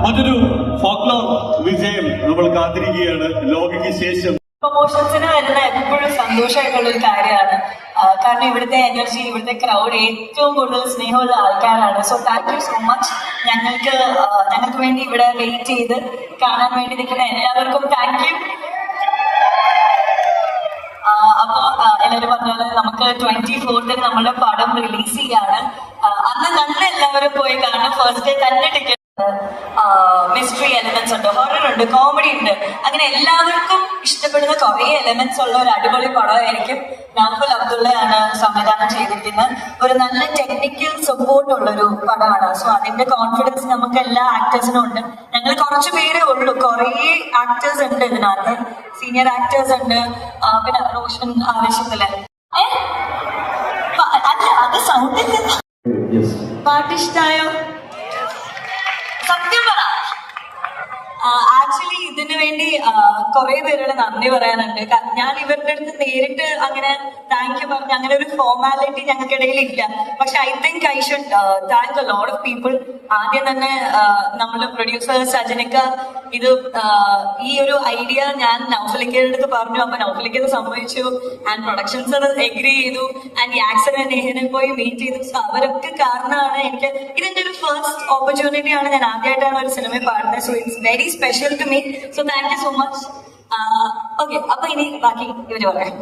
മറ്റൊരു ഫോക്ലോർ വിജയം നമ്മൾ കാത്തിരിക്കുകയാണ് ലോകയ്ക്ക് ശേഷം. പ്രൊമോഷൻസിന് വരുന്ന എപ്പോഴും സന്തോഷമായിട്ടുള്ള ഒരു കാര്യമാണ്. കാരണം ഇവിടുത്തെ എനർജി, ഇവിടുത്തെ ക്രൗഡ് ഏറ്റവും കൂടുതൽ സ്നേഹമുള്ള ആൾക്കാരാണ്. So thank you so much. ഞങ്ങൾക്ക് വേണ്ടി ഇവിടെ വെയിറ്റ് ചെയ്ത് കാണാൻ വേണ്ടി നിൽക്കുന്ന എല്ലാവർക്കും താങ്ക് യു. അപ്പോ എല്ലാവരും പറഞ്ഞാല് നമുക്ക് 24th നമ്മുടെ പടം റിലീസ് ചെയ്യാണ്. അന്ന് ഞങ്ങൾ എല്ലാവരും പോയി കാണാൻ ഫസ്റ്റ് ഡേ തന്നെ ടിക്കറ്റ്. മിസ്റ്ററി എലമെന്റ്സ് ഉണ്ട്, ഹൊറർ ഉണ്ട്, കോമഡി ഉണ്ട്, അങ്ങനെ എല്ലാവർക്കും ഇഷ്ടപ്പെടുന്ന കുറെ എലമെന്റ്സ് ഉള്ള ഒരു അടിപൊളി പടമായിരിക്കും. നൗഫൽ അബ്ദുള്ളയാണ് സംവിധാനം ചെയ്തിരിക്കുന്നത്. ഒരു നല്ല ടെക്നിക്കൽ സപ്പോർട്ട് ഉള്ളൊരു പടമാണ്. സോ അതിന്റെ കോൺഫിഡൻസ് നമുക്ക് എല്ലാ ആക്ടേഴ്സിനും ഉണ്ട്. ഞങ്ങൾ കുറച്ചു പേരേ ഉള്ളൂ, കുറെ ആക്ടേഴ്സ് ഉണ്ട് ഇതിനകത്ത്, സീനിയർ ആക്ടേഴ്സ് ഉണ്ട്. പിന്നെ റോഷൻ ആവേശത്തില് അല്ല, അത് സൗണ്ടിൽ പാട്ടിഷ്ടായോ? സത്യം പറ. ആക്ച്വലി ഇതിനു വേണ്ടി കുറെ പേരുടെ നന്ദി പറയാനുണ്ട്. ഞാൻ ഇവരുടെ അടുത്ത് നേരിട്ട് അങ്ങനെ താങ്ക് യു പറഞ്ഞ അങ്ങനെ ഒരു ഫോർമാലിറ്റി ഞങ്ങൾക്കിടയിൽ ഇല്ല. പക്ഷെ I think I should thank a lot of people. ആദ്യം തന്നെ നമ്മുടെ പ്രൊഡ്യൂസർ സജനിക്ക ഇത് ഈ ഒരു ഐഡിയ ഞാൻ നൗഫലിക്കയുടെ അടുത്ത് പറഞ്ഞു. അപ്പൊ നൗഫലിക്ക സമ്മതിച്ചു. ആൻഡ് പ്രൊഡക്ഷൻസ് അത് എഗ്രി ചെയ്തു. ആൻഡ് യാക്സനെ നെഹിനെ പോയി മീറ്റ് ചെയ്തു. സോ അവരൊക്കെ കാരണമാണ് എനിക്ക് ഇതിന്റെ ഒരു ഫസ്റ്റ് ഓപ്പർച്യൂണിറ്റി ആണ്. ഞാൻ ആദ്യമായിട്ടാണ് ഒരു സിനിമ പാടുന്നത്. So it's very special to me. So thank you so much. Okay, അപ്പൊ ഇനി ബാക്കി ഇവര് പറയാം.